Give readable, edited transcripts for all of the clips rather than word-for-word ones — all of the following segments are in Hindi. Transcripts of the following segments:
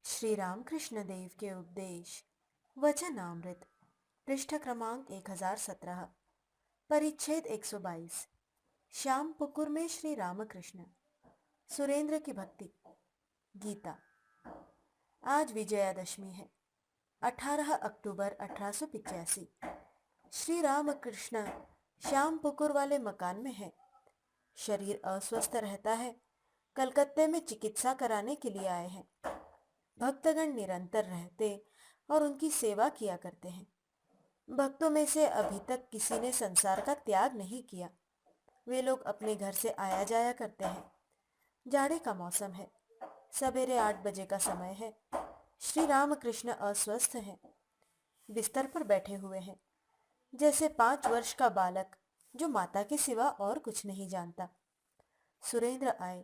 श्री रामकृष्ण देव के उपदेश वचनामृत पृष्ठ क्रमांक 1017 परिच्छेद 122 श्याम पुकुर में श्री रामकृष्ण सुरेंद्र की भक्ति गीता। आज विजयादशमी है, 18 अक्टूबर 1885। श्री रामकृष्ण श्याम पुकुर वाले मकान में है। शरीर अस्वस्थ रहता है। कलकत्ते में चिकित्सा कराने के लिए आए हैं। भक्तगण निरंतर रहते और उनकी सेवा किया करते हैं। भक्तों में से अभी तक किसी ने संसार का त्याग नहीं किया। वे लोग अपने घर से आया जाया करते हैं। जाड़े का मौसम है। सवेरे 8 बजे का समय है। श्री रामकृष्ण अस्वस्थ हैं। बिस्तर पर बैठे हुए हैं, जैसे 5 वर्ष का बालक जो माता के सिवा और कुछ नहीं जानता। सुरेंद्र आए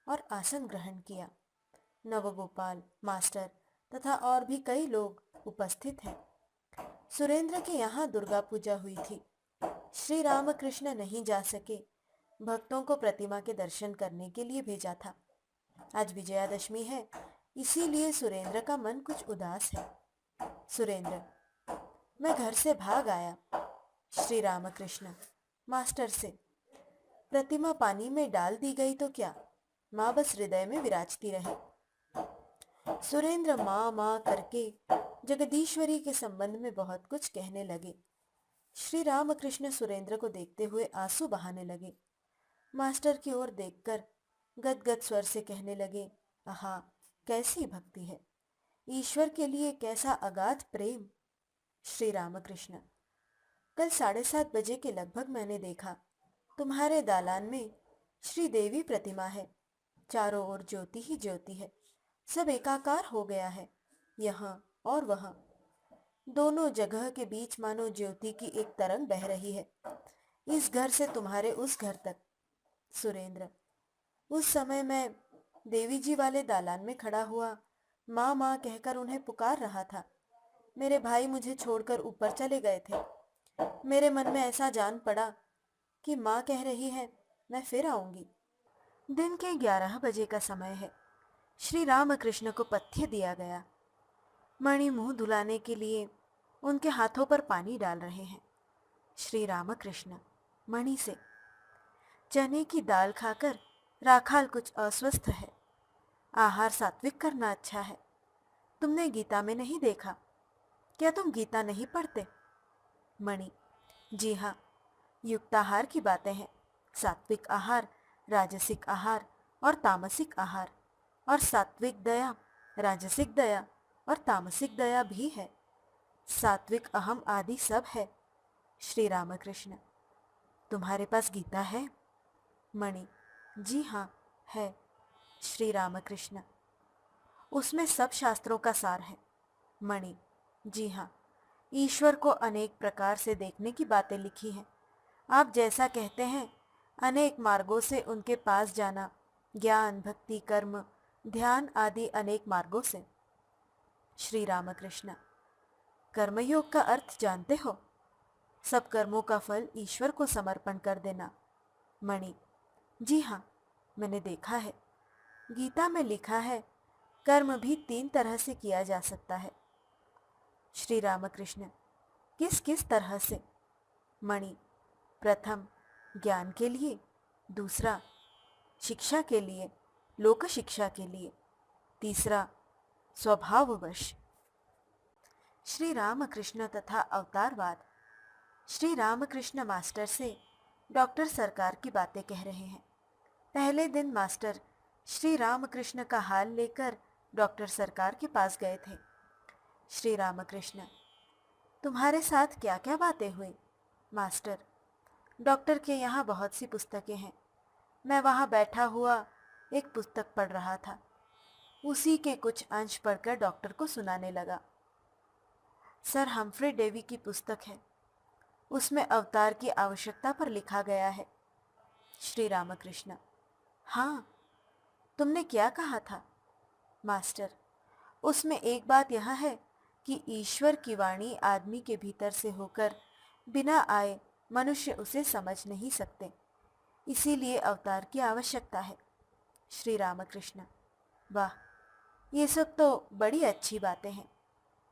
और आसन ग्रहण किया। नवगोपाल, मास्टर तथा और भी कई लोग उपस्थित हैं। सुरेंद्र के यहाँ दुर्गा पूजा हुई थी। श्री रामकृष्ण नहीं जा सके। भक्तों को प्रतिमा के दर्शन करने के लिए भेजा था। आज विजयादशमी है, इसीलिए सुरेंद्र का मन कुछ उदास है। सुरेंद्र: मैं घर से भाग आया। श्री रामकृष्ण मास्टर से: प्रतिमा पानी में डाल दी गई तो क्या, माँ बस हृदय में विराजती रहे। सुरेंद्र माँ माँ करके जगदीश्वरी के संबंध में बहुत कुछ कहने लगे। श्री रामकृष्ण सुरेंद्र को देखते हुए आंसू बहाने लगे। मास्टर की ओर देखकर गदगद स्वर से कहने लगे, आहा, कैसी भक्ति है! ईश्वर के लिए कैसा अगाध प्रेम! श्री रामकृष्ण: कल 7:30 बजे के लगभग मैंने देखा, तुम्हारे दालान में श्री देवी प्रतिमा है। चारों ओर ज्योति ही ज्योति है। सब एकाकार हो गया है, यहाँ और वहाँ। दोनों जगह के बीच मानो ज्योति की एक तरंग बह रही है, इस घर से तुम्हारे उस घर तक। सुरेंद्र: उस समय मैं देवी जी वाले दालान में खड़ा हुआ माँ माँ कहकर उन्हें पुकार रहा था। मेरे भाई मुझे छोड़कर ऊपर चले गए थे। मेरे मन में ऐसा जान पड़ा कि माँ कह रही है, मैं फिर आऊंगी। दिन के 11 बजे का समय है। श्री रामकृष्ण को पथ्य दिया गया। मणि मुंह धुलाने के लिए उनके हाथों पर पानी डाल रहे हैं। श्री रामकृष्ण मणि से: चने की दाल खाकर राखाल कुछ अस्वस्थ है। आहार सात्विक करना अच्छा है। तुमने गीता में नहीं देखा क्या? तुम गीता नहीं पढ़ते? मणि: जी हाँ, युक्ताहार की बातें हैं। सात्विक आहार, राजसिक आहार और तामसिक आहार, और सात्विक दया, राजसिक दया और तामसिक दया भी है। सात्विक अहम आदि सब है। श्री रामकृष्ण: तुम्हारे पास गीता है? मणि: जी हाँ, है। श्री रामकृष्ण: उसमें सब शास्त्रों का सार है। मणि: जी हाँ, ईश्वर को अनेक प्रकार से देखने की बातें लिखी हैं। आप जैसा कहते हैं, अनेक मार्गों से उनके पास जाना, ज्ञान, भक्ति, कर्म, ध्यान आदि अनेक मार्गों से। श्री रामकृष्ण: कर्मयोग का अर्थ जानते हो? सब कर्मों का फल ईश्वर को समर्पण कर देना। मणि: जी हाँ, मैंने देखा है। गीता में लिखा है, कर्म भी 3 तरह से किया जा सकता है। श्री रामकृष्ण: किस किस तरह से? मणि: प्रथम ज्ञान के लिए, दूसरा शिक्षा के लिए, लोक शिक्षा के लिए, तीसरा स्वभाववश। श्री रामकृष्ण तथा अवतारवाद। श्री रामकृष्ण मास्टर से डॉक्टर सरकार की बातें कह रहे हैं। पहले दिन मास्टर श्री रामकृष्ण का हाल लेकर डॉक्टर सरकार के पास गए थे। श्री रामकृष्ण: तुम्हारे साथ क्या क्या बातें हुई? मास्टर: डॉक्टर के यहाँ बहुत सी पुस्तकें हैं। मैं वहाँ बैठा हुआ एक पुस्तक पढ़ रहा था। उसी के कुछ अंश पढ़कर डॉक्टर को सुनाने लगा। सर हम्फ्री डेवी की पुस्तक है। उसमें अवतार की आवश्यकता पर लिखा गया है। श्री रामकृष्ण: हाँ, तुमने क्या कहा था? मास्टर: उसमें एक बात यह है कि ईश्वर की वाणी आदमी के भीतर से होकर बिना आए मनुष्य उसे समझ नहीं सकते, इसीलिए अवतार की आवश्यकता है। श्री रामकृष्ण: वाह, ये सब तो बड़ी अच्छी बातें हैं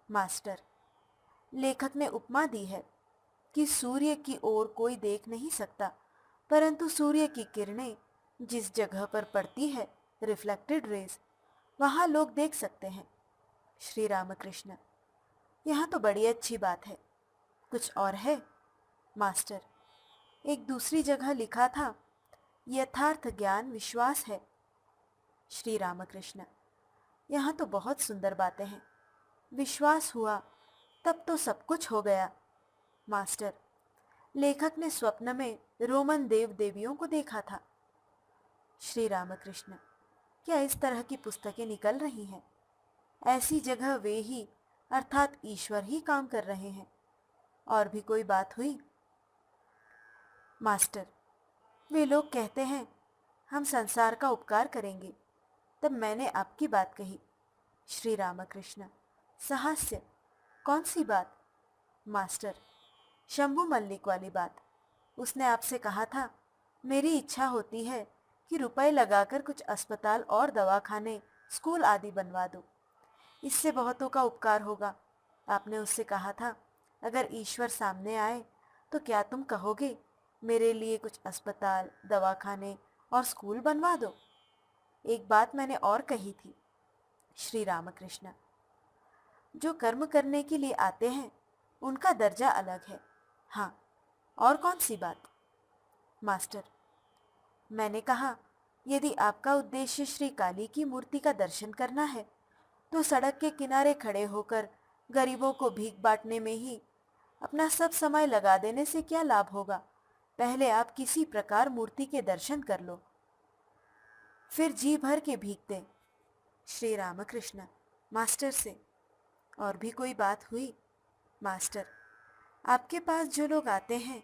मास्टर। लेखक ने उपमा दी है कि सूर्य की ओर कोई देख नहीं सकता, परंतु सूर्य की किरणें जिस जगह पर पड़ती है, रिफ्लेक्टेड रेज, वहां लोग देख सकते हैं। श्री रामकृष्ण, यहाँ तो बड़ी अच्छी बात है। कुछ और है मास्टर? एक दूसरी जगह लिखा था, यथार्थ ज्ञान विश्वास है। श्री रामकृष्ण, यहाँ तो बहुत सुंदर बातें हैं। विश्वास हुआ तब तो सब कुछ हो गया। मास्टर, लेखक ने स्वप्न में रोमन देव देवियों को देखा था। श्री रामकृष्ण, क्या इस तरह की पुस्तकें निकल रही हैं? ऐसी जगह वे ही अर्थात ईश्वर ही काम कर रहे हैं। और भी कोई बात हुई? मास्टर, वे लोग कहते हैं हम संसार का उपकार करेंगे, तब मैंने आपकी बात कही। श्री रामकृष्ण, साहस्य? कौन सी बात? मास्टर, शंभू मल्लिक वाली बात। उसने आपसे कहा था, मेरी इच्छा होती है कि रुपए लगाकर कुछ अस्पताल और दवाखाने, स्कूल आदि बनवा दो, इससे बहुतों का उपकार होगा। आपने उससे कहा था, अगर ईश्वर सामने आए तो क्या तुम कहोगे मेरे लिए कुछ अस्पताल, दवाखाने और स्कूल बनवा दो? एक बात मैंने और कही थी। श्री रामकृष्ण, जो कर्म करने के लिए आते हैं उनका दर्जा अलग है। हाँ, और कौन सी बात? मास्टर, मैंने कहा, यदि आपका उद्देश्य श्री काली की मूर्ति का दर्शन करना है तो सड़क के किनारे खड़े होकर गरीबों को भीख बांटने में ही अपना सब समय लगा देने से क्या लाभ होगा? पहले आप किसी प्रकार मूर्ति के दर्शन कर लो, फिर जी भर के भीख दे। श्री रामकृष्ण, मास्टर से और भी कोई बात हुई? मास्टर, आपके पास जो लोग आते हैं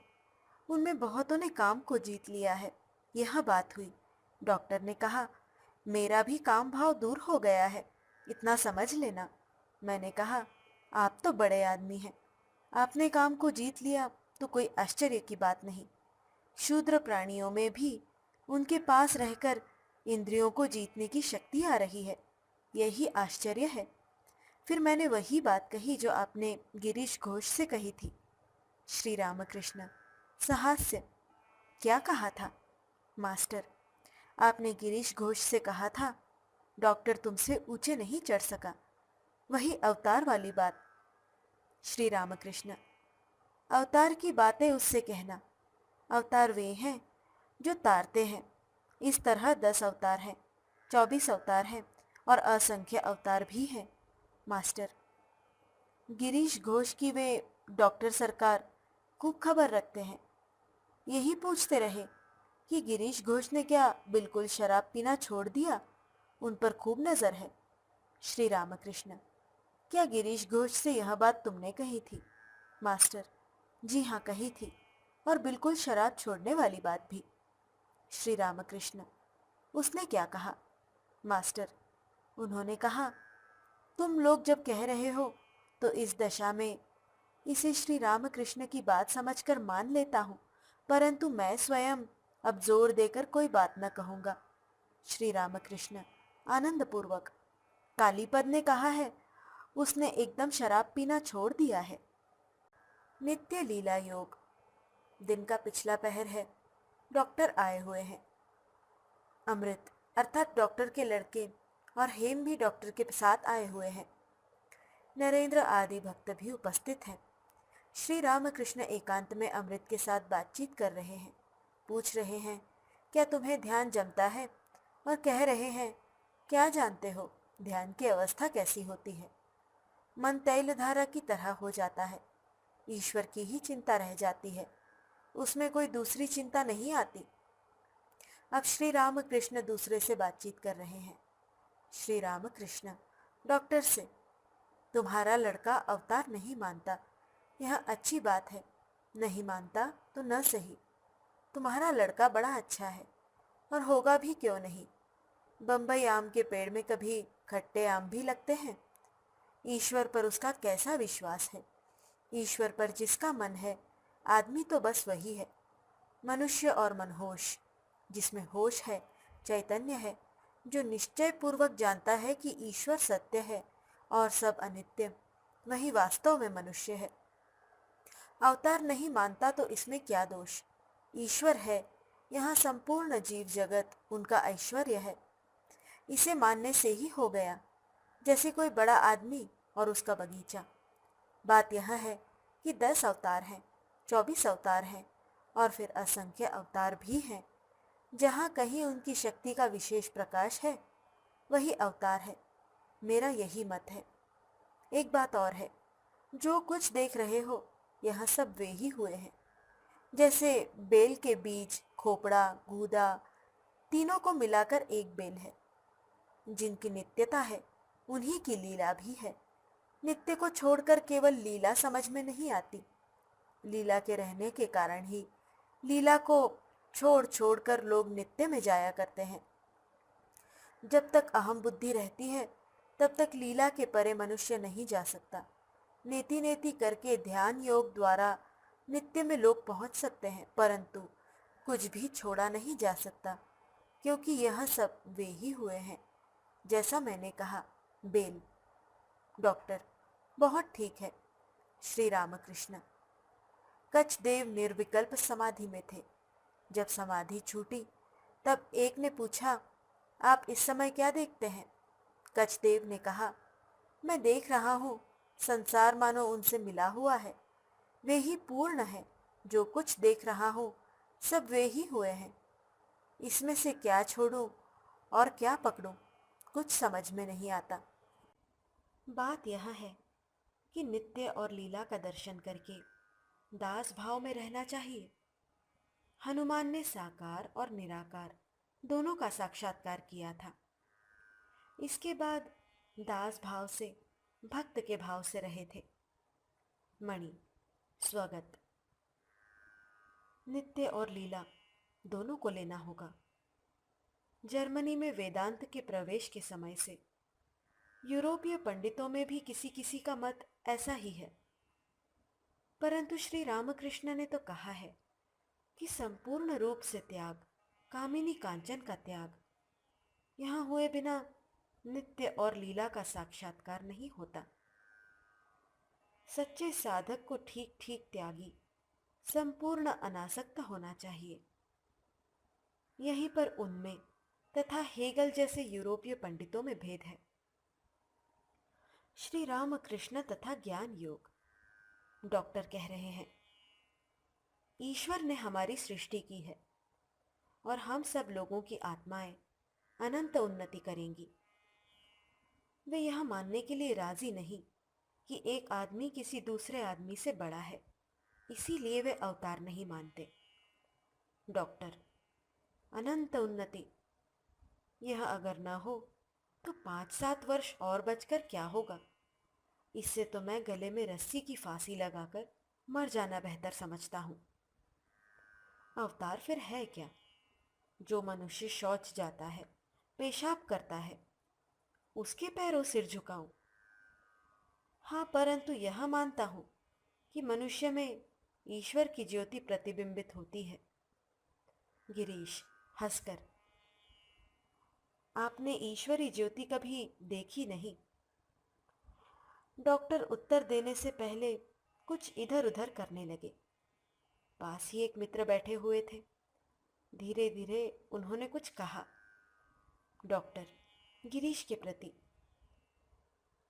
उनमें बहुतों ने काम को जीत लिया है, यह बात हुई। डॉक्टर ने कहा, मेरा भी काम भाव दूर हो गया है, इतना समझ लेना। मैंने कहा, आप तो बड़े आदमी हैं, आपने काम को जीत लिया तो कोई आश्चर्य की बात नहीं। शूद्र प्राणियों में भी उनके पास रहकर इंद्रियों को जीतने की शक्ति आ रही है, यही आश्चर्य है। फिर मैंने वही बात कही जो आपने गिरीश घोष से कही थी। श्री रामकृष्ण, साहस्य? क्या कहा था? मास्टर, आपने गिरीश घोष से कहा था, डॉक्टर तुमसे ऊंचे नहीं चढ़ सका, वही अवतार वाली बात। श्री रामकृष्ण, अवतार की बातें उससे कहना। अवतार वे हैं जो तारते हैं। इस तरह 10 अवतार हैं, 24 अवतार हैं और असंख्य अवतार भी हैं। मास्टर, गिरीश घोष की वे डॉक्टर सरकार खूब खबर रखते हैं। यही पूछते रहे कि गिरीश घोष ने क्या बिल्कुल शराब पीना छोड़ दिया? उन पर खूब नजर है। श्री रामकृष्ण, क्या गिरीश घोष से यह बात तुमने कही थी? मास्टर, जी हाँ कही थी, और बिल्कुल शराब छोड़ने वाली बात भी। श्री रामकृष्ण, उसने क्या कहा? मास्टर, उन्होंने कहा, तुम लोग जब कह रहे हो तो इस दशा में इसे श्री रामकृष्ण की बात समझकर मान लेता हूँ, परंतु मैं स्वयं अब जोर देकर कोई बात न कहूँगा। श्री रामकृष्ण, आनंदपूर्वक, कालीपद ने कहा है, उसने एकदम शराब पीना छोड़ दिया है। नित्य लीला योग। दिन का पिछला पहर है। डॉक्टर आए हुए हैं। अमृत अर्थात डॉक्टर के लड़के और हेम भी डॉक्टर के साथ आए हुए हैं। नरेंद्र आदि भक्त भी उपस्थित हैं। श्री रामकृष्ण एकांत में अमृत के साथ बातचीत कर रहे हैं। पूछ रहे हैं, क्या तुम्हें ध्यान जमता है? और कह रहे हैं, क्या जानते हो ध्यान की अवस्था कैसी होती है? मन तैल धारा की तरह हो जाता है। ईश्वर की ही चिंता रह जाती है, उसमें कोई दूसरी चिंता नहीं आती। अब श्री रामकृष्ण दूसरे से बातचीत कर रहे हैं। श्री रामकृष्ण डॉक्टर से, तुम्हारा लड़का अवतार नहीं मानता, यह अच्छी बात है। नहीं मानता तो न सही। तुम्हारा लड़का बड़ा अच्छा है, और होगा भी क्यों नहीं। बम्बई आम के पेड़ में कभी खट्टे आम भी लगते हैं। ईश्वर पर उसका कैसा विश्वास है। ईश्वर पर जिसका मन है, आदमी तो बस वही है। मनुष्य और मनहोश, जिसमें होश है, चैतन्य है, जो निश्चय पूर्वक जानता है कि ईश्वर सत्य है और सब अनित्य, वही वास्तव में मनुष्य है। अवतार नहीं मानता तो इसमें क्या दोष? ईश्वर है, यहाँ संपूर्ण जीव जगत उनका ऐश्वर्य है। इसे मानने से ही हो गया, जैसे कोई बड़ा आदमी और उसका बगीचा। बात यह है कि 10 अवतार हैं, 24 अवतार हैं और फिर असंख्य अवतार भी हैं। जहाँ कहीं उनकी शक्ति का विशेष प्रकाश है, वही अवतार है। मेरा यही मत है। एक बात और है, जो कुछ देख रहे हो यह सब वे ही हुए हैं। जैसे बेल के बीज, खोपड़ा, गूदा, तीनों को मिलाकर एक बेल है। जिनकी नित्यता है उन्हीं की लीला भी है। नित्य को छोड़कर केवल लीला समझ में नहीं आती। लीला के रहने के कारण ही लीला को छोड़ छोड़कर लोग नित्य में जाया करते हैं। जब तक अहम बुद्धि रहती है तब तक लीला के परे मनुष्य नहीं जा सकता। नेति नेति करके ध्यान योग द्वारा नित्य में लोग पहुंच सकते हैं, परंतु कुछ भी छोड़ा नहीं जा सकता, क्योंकि यह सब वे ही हुए हैं। जैसा मैंने कहा, बेल। डॉक्टर: बहुत ठीक है। श्री रामकृष्ण: कछदेव निर्विकल्प समाधि में थे। जब समाधि छूटी तब एक ने पूछा, आप इस समय क्या देखते हैं? कछदेव ने कहा, मैं देख रहा हूँ, संसार मानो उनसे मिला हुआ है। वे ही पूर्ण है। जो कुछ देख रहा हूँ सब वे ही हुए हैं। इसमें से क्या छोड़ूं और क्या पकड़ूं, कुछ समझ में नहीं आता। बात यह है कि नित्य और लीला का दर्शन करके दास भाव में रहना चाहिए। हनुमान ने साकार और निराकार दोनों का साक्षात्कार किया था। इसके बाद दास भाव से भक्त के भाव से रहे थे। मणि: स्वगत। नित्य और लीला दोनों को लेना होगा। जर्मनी में वेदांत के प्रवेश के समय से यूरोपीय पंडितों में भी किसी किसी का मत ऐसा ही है, परंतु श्री रामकृष्ण ने तो कहा है कि संपूर्ण रूप से त्याग, कामिनी कांचन का त्याग, यहाँ हुए बिना नित्य और लीला का साक्षात्कार नहीं होता। सच्चे साधक को ठीक ठीक त्यागी, संपूर्ण अनासक्त होना चाहिए। यहीं पर उनमें तथा हेगल जैसे यूरोपीय पंडितों में भेद है। श्री रामकृष्ण तथा ज्ञान योग। डॉक्टर कह रहे हैं, ईश्वर ने हमारी सृष्टि की है और हम सब लोगों की आत्माएं अनंत उन्नति करेंगी। वे यह मानने के लिए राजी नहीं कि एक आदमी किसी दूसरे आदमी से बड़ा है, इसीलिए वे अवतार नहीं मानते। डॉक्टर: अनंत उन्नति, यह अगर न हो तो 5-7 वर्ष और बचकर क्या होगा? इससे तो मैं गले में रस्सी की फांसी लगाकर मर जाना बेहतर समझता हूं। अवतार फिर है क्या? जो मनुष्य शौच जाता है, पेशाब करता है, उसके पैरों सिर झुकाऊं? हाँ, परंतु यह मानता हूं कि मनुष्य में ईश्वर की ज्योति प्रतिबिंबित होती है। गिरीश हंसकर: आपने ईश्वरी ज्योति कभी देखी नहीं? डॉक्टर उत्तर देने से पहले कुछ इधर उधर करने लगे। पास ही एक मित्र बैठे हुए थे। धीरे धीरे उन्होंने कुछ कहा। डॉक्टर गिरीश के प्रति: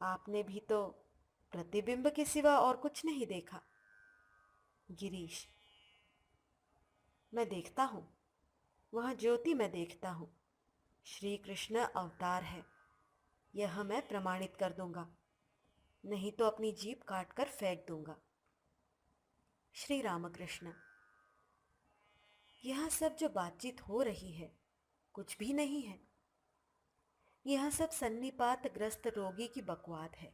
आपने भी तो प्रतिबिंब के सिवा और कुछ नहीं देखा। गिरीश: मैं देखता हूं, वह ज्योति मैं देखता हूं। श्री कृष्ण अवतार है, यह मैं प्रमाणित कर दूंगा, नहीं तो अपनी जीभ काटकर फेंक दूंगा। श्री रामकृष्ण: यह सब जो बातचीत हो रही है कुछ भी नहीं है। यह सब सन्निपात ग्रस्त रोगी की बकवाद है।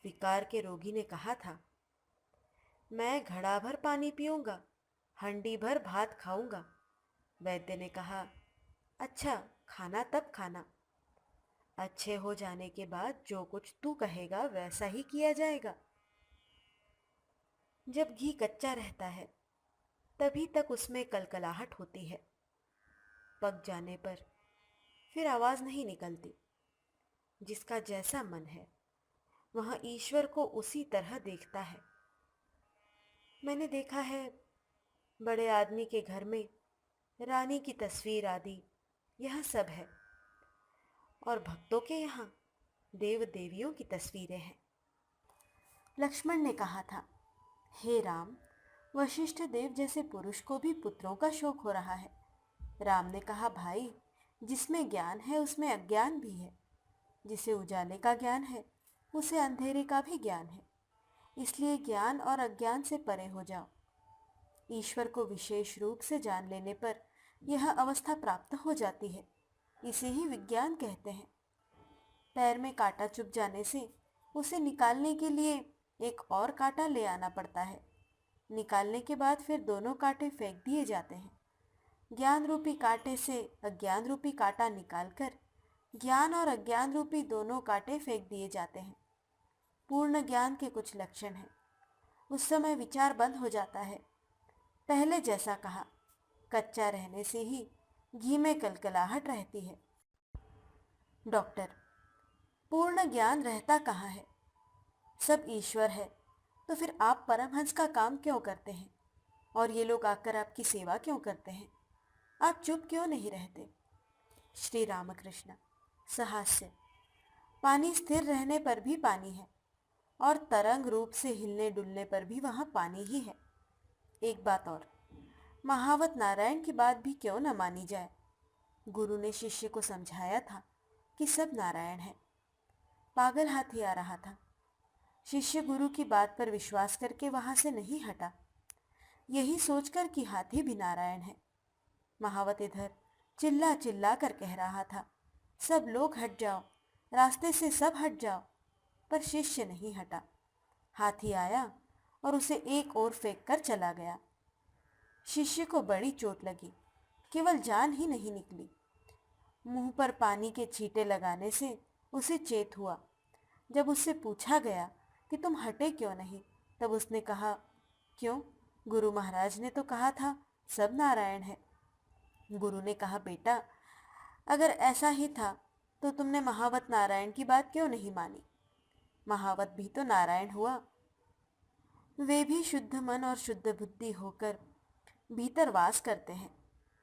विकार के रोगी ने कहा था, मैं घड़ा भर पानी पीऊंगा, हंडी भर भात खाऊंगा। वैद्य ने कहा, अच्छा खाना तब खाना। अच्छे हो जाने के बाद जो कुछ तू कहेगा वैसा ही किया जाएगा। जब घी कच्चा रहता है तभी तक उसमें कलकलाहट होती है, पक जाने पर फिर आवाज नहीं निकलती। जिसका जैसा मन है वह ईश्वर को उसी तरह देखता है। मैंने देखा है बड़े आदमी के घर में रानी की तस्वीर आदि यह सब है, और भक्तों के यहाँ देव देवियों की तस्वीरें हैं। लक्ष्मण ने कहा था, हे राम, वशिष्ठ देव जैसे पुरुष को भी पुत्रों का शोक हो रहा है। राम ने कहा, भाई, जिसमें ज्ञान है उसमें अज्ञान भी है। जिसे उजाले का ज्ञान है उसे अंधेरे का भी ज्ञान है। इसलिए ज्ञान और अज्ञान से परे हो जाओ। ईश्वर को विशेष रूप से जान लेने पर यह अवस्था प्राप्त हो जाती है। इसे ही विज्ञान कहते हैं। पैर में कांटा चुभ जाने से उसे निकालने के लिए एक और कांटा ले आना पड़ता है। निकालने के बाद फिर दोनों कांटे फेंक दिए जाते हैं। ज्ञान रूपी कांटे से अज्ञान रूपी कांटा निकालकर ज्ञान और अज्ञान रूपी दोनों कांटे फेंक दिए जाते हैं। पूर्ण ज्ञान के कुछ लक्षण हैं। उस समय विचार बंद हो जाता है। पहले जैसा कहा, कच्चा रहने से ही घी में कलकलाहट रहती है। डॉक्टर, पूर्ण ज्ञान रहता कहाँ है? सब ईश्वर है, तो फिर आप परमहंस का काम क्यों करते हैं? और ये लोग आकर आपकी सेवा क्यों करते हैं? आप चुप क्यों नहीं रहते? श्री रामकृष्ण सहास्य। पानी स्थिर रहने पर भी पानी है, और तरंग रूप से हिलने डुलने पर भी वहाँ पानी ही है। एक बात और, महावत नारायण की बात भी क्यों न मानी जाए? गुरु ने शिष्य को समझाया था कि सब नारायण है। पागल हाथी आ रहा था। शिष्य गुरु की बात पर विश्वास करके वहां से नहीं हटा, यही सोचकर कि हाथी भी नारायण है। महावत इधर चिल्ला चिल्ला कर कह रहा था, सब लोग हट जाओ, रास्ते से सब हट जाओ, पर शिष्य नहीं हटा। हाथी आया और उसे एक ओर फेंक कर चला गया। शिष्य को बड़ी चोट लगी, केवल जान ही नहीं निकली। मुंह पर पानी के छींटे लगाने से उसे चेत हुआ। जब उससे पूछा गया कि तुम हटे क्यों नहीं, तब उसने कहा, क्यों, गुरु महाराज ने तो कहा था सब नारायण है। गुरु ने कहा, बेटा, अगर ऐसा ही था तो तुमने महावत नारायण की बात क्यों नहीं मानी? महावत भी तो नारायण हुआ। वे भी शुद्ध मन और शुद्ध बुद्धि होकर भीतर वास करते हैं।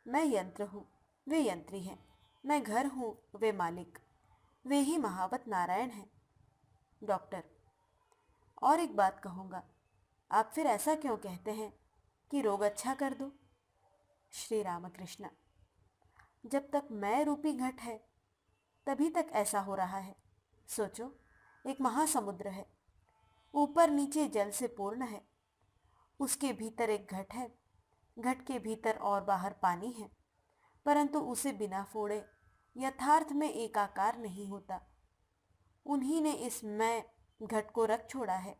मैं यंत्र हूँ, वे यंत्री हैं। मैं घर हूँ, वे मालिक। वे ही महावत नारायण हैं। डॉक्टर, और एक बात कहूँगा, आप फिर ऐसा क्यों कहते हैं कि रोग अच्छा कर दो? श्री रामकृष्ण, जब तक मैं रूपी घट है तभी तक ऐसा हो रहा है। सोचो, एक महासमुद्र है, ऊपर नीचे जल से पूर्ण है। उसके भीतर एक घट है, घट के भीतर और बाहर पानी है, परंतु उसे बिना फोड़े यथार्थ में एकाकार नहीं होता। उन्हीं ने इस मैं घट को रख छोड़ा है।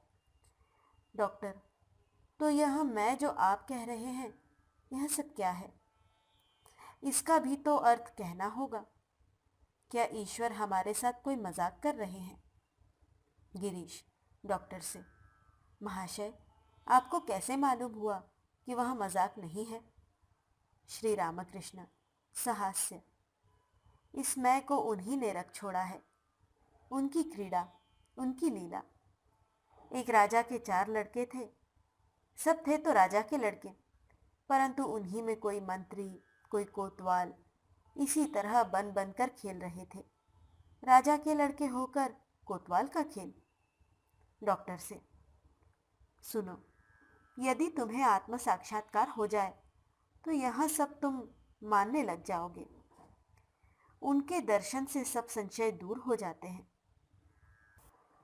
डॉक्टर, तो यह मैं जो आप कह रहे हैं, यह सब क्या है? इसका भी तो अर्थ कहना होगा। क्या ईश्वर हमारे साथ कोई मजाक कर रहे हैं? गिरीश डॉक्टर से, महाशय, आपको कैसे मालूम हुआ कि वह मजाक नहीं है? श्री रामकृष्ण सहास्य, इस मैं को उन्हीं ने रख छोड़ा है। उनकी क्रीड़ा, उनकी लीला। एक राजा के 4 लड़के थे। सब थे तो राजा के लड़के, परंतु उन्हीं में कोई मंत्री, कोई कोतवाल इसी तरह बन बन कर खेल रहे थे। राजा के लड़के होकर कोतवाल का खेल। डॉक्टर से, सुनो, यदि तुम्हें आत्म साक्षात्कार हो जाए तो यह सब तुम मानने लग जाओगे। उनके दर्शन से सब संशय दूर हो जाते हैं।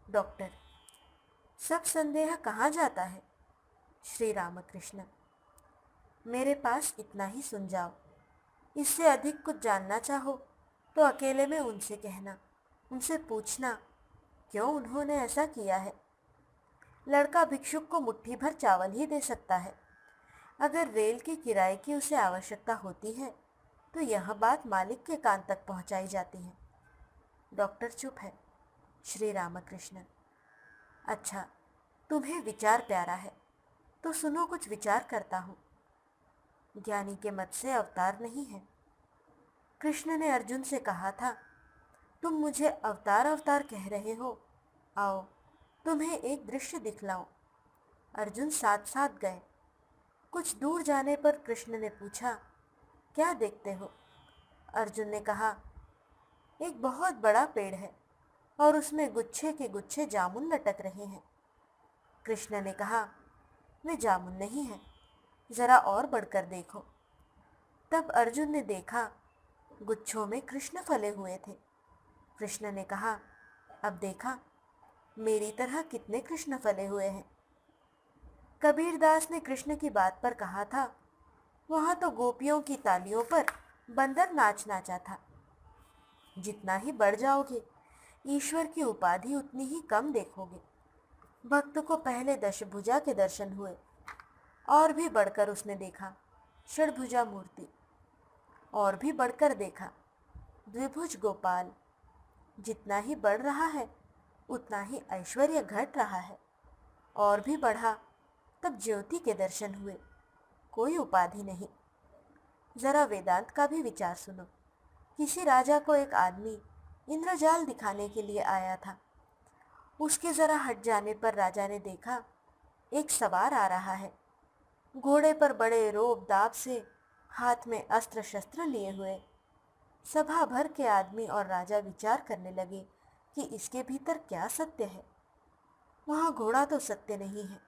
डॉक्टर, सब संदेह कहाँ जाता है? श्री रामकृष्ण, मेरे पास इतना ही सुन जाओ। इससे अधिक कुछ जानना चाहो तो अकेले में उनसे कहना, उनसे पूछना क्यों उन्होंने ऐसा किया है। लड़का भिक्षुक को मुट्ठी भर चावल ही दे सकता है। अगर रेल की किराए की उसे आवश्यकता होती है तो यह बात मालिक के कान तक पहुंचाई जाती है। डॉक्टर चुप है। श्री रामकृष्ण, अच्छा, तुम्हें विचार प्यारा है तो सुनो, कुछ विचार करता हूँ। ज्ञानी के मत से अवतार नहीं है। कृष्ण ने अर्जुन से कहा था, तुम मुझे अवतार अवतार कह रहे हो, आओ तुम्हें एक दृश्य दिखलाऊं। अर्जुन साथ साथ गए। कुछ दूर जाने पर कृष्ण ने पूछा, क्या देखते हो? अर्जुन ने कहा, एक बहुत बड़ा पेड़ है और उसमें गुच्छे के गुच्छे जामुन लटक रहे हैं। कृष्ण ने कहा, वे जामुन नहीं है, जरा और बढ़कर देखो। तब अर्जुन ने देखा, गुच्छों में कृष्ण फले हुए थे। कृष्ण ने कहा, अब देखा मेरी तरह कितने कृष्ण फले हुए हैं। कबीरदास ने कृष्ण की बात पर कहा था, वहां तो गोपियों की तालियों पर बंदर नाच नाचा था। जितना ही बढ़ जाओगे, ईश्वर की उपाधि उतनी ही कम देखोगे। भक्त को पहले दशभुजा के दर्शन हुए, और भी बढ़कर उसने देखा षडभुजा मूर्ति, और भी बढ़कर देखा द्विभुज गोपाल। जितना ही बढ़ रहा है उतना ही ऐश्वर्य घट रहा है। और भी बढ़ा, तब ज्योति के दर्शन हुए, कोई उपाधि नहीं। जरा वेदांत का भी विचार सुनो। किसी राजा को एक आदमी इंद्रजाल दिखाने के लिए आया था। उसके जरा हट जाने पर राजा ने देखा, एक सवार आ रहा है, घोड़े पर बड़े रोब दाब से, हाथ में अस्त्र शस्त्र लिए हुए। सभा भर के आदमी और राजा विचार करने लगे कि इसके भीतर क्या सत्य है। वहाँ घोड़ा तो सत्य नहीं है,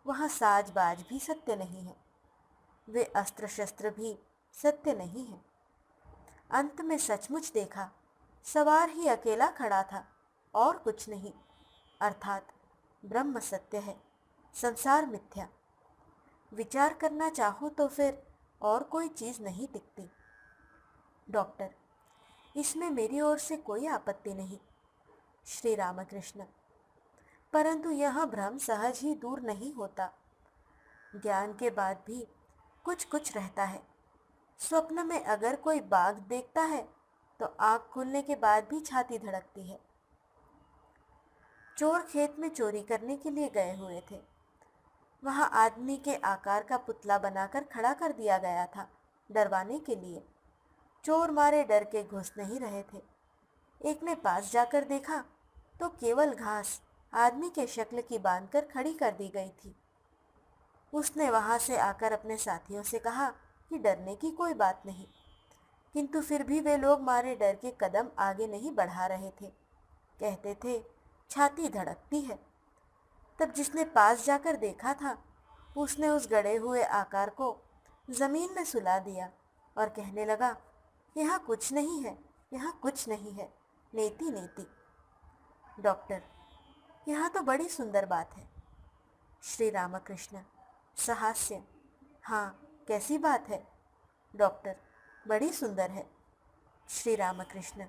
वहाँ साज बाज भी सत्य नहीं है, वे अस्त्र शस्त्र भी सत्य नहीं है। अंत में सचमुच देखा, सवार ही अकेला खड़ा था और कुछ नहीं, अर्थात ब्रह्म सत्य है, संसार मिथ्या। विचार करना चाहो तो फिर और कोई चीज नहीं टिकती। डॉक्टर, इसमें मेरी ओर से कोई आपत्ति नहीं। श्री रामकृष्ण, परंतु यह भ्रम सहज ही दूर नहीं होता। ज्ञान के बाद भी कुछ कुछ रहता है। स्वप्न में अगर कोई बाघ देखता है तो आंख खुलने के बाद भी छाती धड़कती है। चोर खेत में चोरी करने के लिए गए हुए थे। वहां आदमी के आकार का पुतला बनाकर खड़ा कर दिया गया था, डरवाने के लिए। चोर मारे डर के घुस नहीं रहे थे। एक ने पास जाकर देखा तो केवल घास आदमी के शक्ल की बांधकर खड़ी कर दी गई थी। उसने वहां से आकर अपने साथियों से कहा कि डरने की कोई बात नहीं, किंतु फिर भी वे लोग मारे डर के कदम आगे नहीं बढ़ा रहे थे। कहते थे, छाती धड़कती है। तब जिसने पास जाकर देखा था, उसने उस गड़े हुए आकार को जमीन में सुला दिया और कहने लगा, यहाँ कुछ नहीं है, यहाँ कुछ नहीं है, नेति नेति। डॉक्टर, यहाँ तो बड़ी सुंदर बात है। श्री रामकृष्ण, सहास्य, हाँ कैसी बात है? डॉक्टर, बड़ी सुंदर है। श्री रामकृष्ण,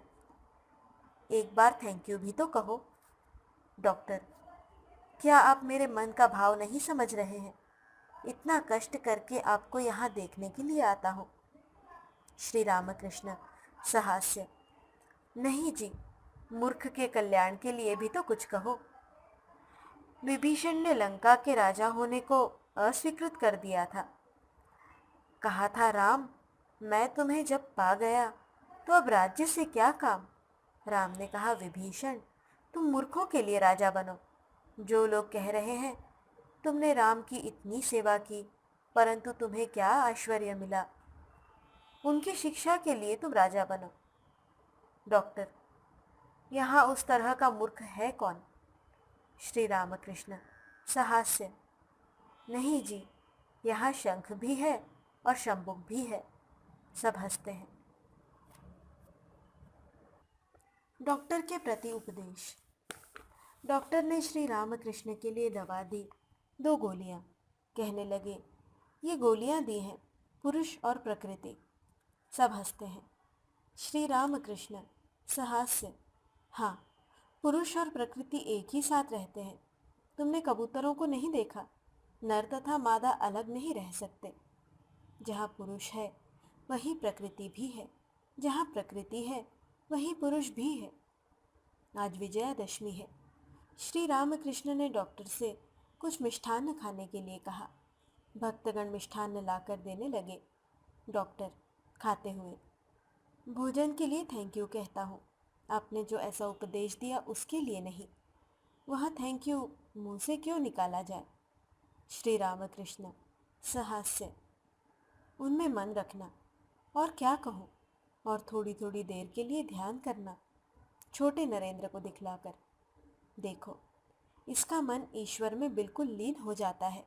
एक बार थैंक यू भी तो कहो। डॉक्टर, क्या आप मेरे मन का भाव नहीं समझ रहे हैं? इतना कष्ट करके आपको यहाँ देखने के लिए आता हूँ। श्री रामकृष्ण, सहास्य, नहीं जी, मूर्ख के कल्याण के लिए भी तो कुछ कहो। विभीषण ने लंका के राजा होने को अस्वीकृत कर दिया था। कहा था, राम मैं तुम्हें जब पा गया तो अब राज्य से क्या काम। राम ने कहा, विभीषण तुम मूर्खों के लिए राजा बनो। जो लोग कह रहे हैं तुमने राम की इतनी सेवा की परंतु तुम्हें क्या ऐश्वर्य मिला, उनकी शिक्षा के लिए तुम राजा बनो। डॉक्टर, यहाँ उस तरह का मूर्ख है कौन? श्री रामकृष्ण, सहास्य, नहीं जी, यहाँ शंख भी है और शंभुक भी है। सब हंसते हैं। डॉक्टर के प्रति उपदेश। डॉक्टर ने श्री रामकृष्ण के लिए दवा दी, 2 गोलियां। कहने लगे, ये गोलियां दी हैं पुरुष और प्रकृति। सब हंसते हैं। श्री रामकृष्ण, सहास्य, हाँ पुरुष और प्रकृति एक ही साथ रहते हैं। तुमने कबूतरों को नहीं देखा? नर तथा मादा अलग नहीं रह सकते। जहाँ पुरुष है वहीं प्रकृति भी है, जहाँ प्रकृति है वहीं पुरुष भी है। आज विजयादशमी है। श्री रामकृष्ण ने डॉक्टर से कुछ मिष्ठान्न खाने के लिए कहा। भक्तगण मिष्ठान्न लाकर देने लगे। डॉक्टर खाते हुए, भोजन के लिए थैंक यू कहता हूँ, आपने जो ऐसा उपदेश दिया उसके लिए नहीं। वह थैंक यू मुंह से क्यों निकाला जाए? श्री रामकृष्ण सहास्य। उनमें मन रखना, और क्या कहूँ, और थोड़ी थोड़ी देर के लिए ध्यान करना। छोटे नरेंद्र को दिखलाकर, देखो, इसका मन ईश्वर में बिल्कुल लीन हो जाता है।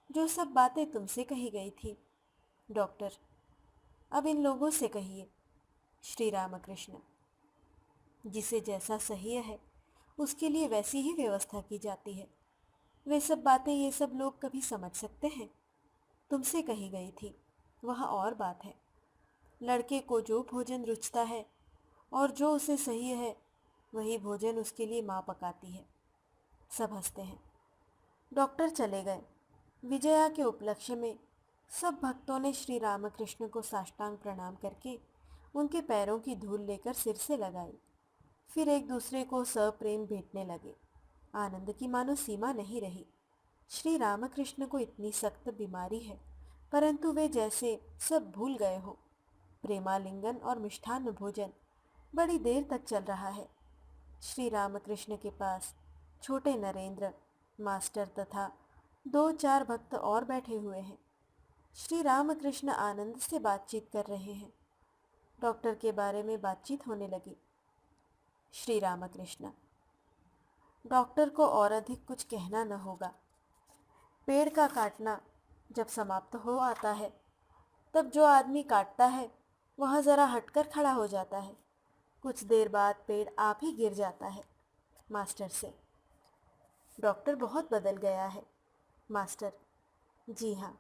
जो सब बातें तुमसे कही गई थी डॉक्टर, अब इन लोगों से कहिए। श्री रामकृष्ण, जिसे जैसा सही है उसके लिए वैसी ही व्यवस्था की जाती है। वे सब बातें ये सब लोग कभी समझ सकते हैं? तुमसे कही गई थी, वह और बात है। लड़के को जो भोजन रुचता है और जो उसे सही है वही भोजन उसके लिए माँ पकाती है। सब हंसते हैं। डॉक्टर चले गए। विजया के उपलक्ष्य में सब भक्तों ने श्री रामकृष्ण को साष्टांग प्रणाम करके उनके पैरों की धूल लेकर सिर से लगाई। फिर एक दूसरे को सप्रेम भेंटने लगे। आनंद की मानो सीमा नहीं रही। श्री रामकृष्ण को इतनी सख्त बीमारी है, परंतु वे जैसे सब भूल गए हो। प्रेमालिंगन और मिष्ठान्न भोजन बड़ी देर तक चल रहा है। श्री रामकृष्ण के पास छोटे नरेंद्र, मास्टर तथा 2-4 भक्त और बैठे हुए हैं। श्री रामकृष्ण आनंद से बातचीत कर रहे हैं। डॉक्टर के बारे में बातचीत होने लगी। श्री रामकृष्ण, डॉक्टर को और अधिक कुछ कहना न होगा। पेड़ का काटना जब समाप्त हो आता है तब जो आदमी काटता है वह जरा हटकर खड़ा हो जाता है। कुछ देर बाद पेड़ आप ही गिर जाता है। मास्टर से, डॉक्टर बहुत बदल गया है। मास्टर, जी हाँ,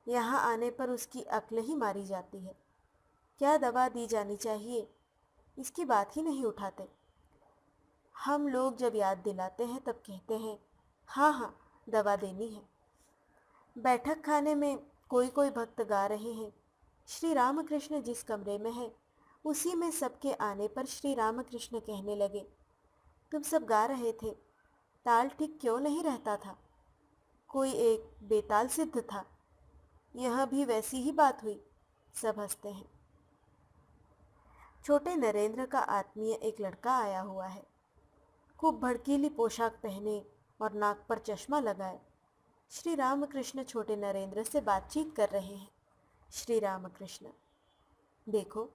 यहाँ आने पर उसकी अक्ल ही मारी जाती है। क्या दवा दी जानी चाहिए इसकी बात ही नहीं उठाते। हम लोग जब याद दिलाते हैं तब कहते हैं हाँ हाँ दवा देनी है। बैठक खाने में कोई कोई भक्त गा रहे हैं। श्री रामकृष्ण जिस कमरे में है उसी में सबके आने पर श्री रामकृष्ण कहने लगे, तुम सब गा रहे थे, ताल ठीक क्यों नहीं रहता था? कोई एक बेताल सिद्ध था। यह भी वैसी ही बात हुई। सब हंसते हैं। छोटे नरेंद्र का आत्मीय एक लड़का आया हुआ है। खूब भड़कीली पोशाक पहने और नाक पर चश्मा लगाए। श्री रामकृष्ण छोटे नरेंद्र से बातचीत कर रहे हैं। श्री रामकृष्ण, देखो,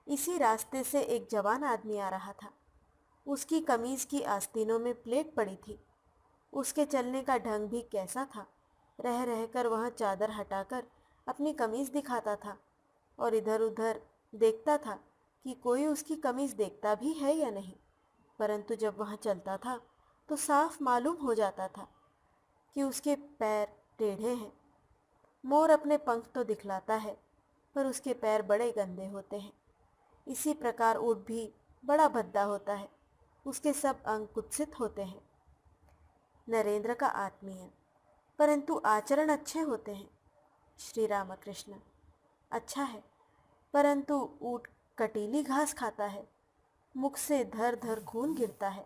इसी रास्ते से एक जवान आदमी आ रहा था। उसकी कमीज की आस्तीनों में प्लेट पड़ी थी। उसके चलने का ढंग भी कैसा था। रह रहकर वह चादर हटाकर अपनी कमीज दिखाता था और इधर उधर देखता था कि कोई उसकी कमीज देखता भी है या नहीं। परंतु जब वह चलता था तो साफ मालूम हो जाता था कि उसके पैर टेढ़े हैं। मोर अपने पंख तो दिखलाता है पर उसके पैर बड़े गंदे होते हैं। इसी प्रकार ऊँट भी बड़ा भद्दा होता है, उसके सब अंग कुत्सित होते हैं। नरेंद्र का आत्मीय, परंतु आचरण अच्छे होते हैं। श्री रामकृष्ण, अच्छा है, परंतु ऊँट कटीली घास खाता है, मुख से धर धर खून गिरता है,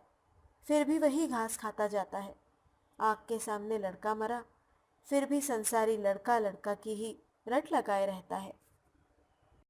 फिर भी वही घास खाता जाता है। आँख के सामने लड़का मरा, फिर भी संसारी लड़का लड़का की ही रट लगाए रहता है।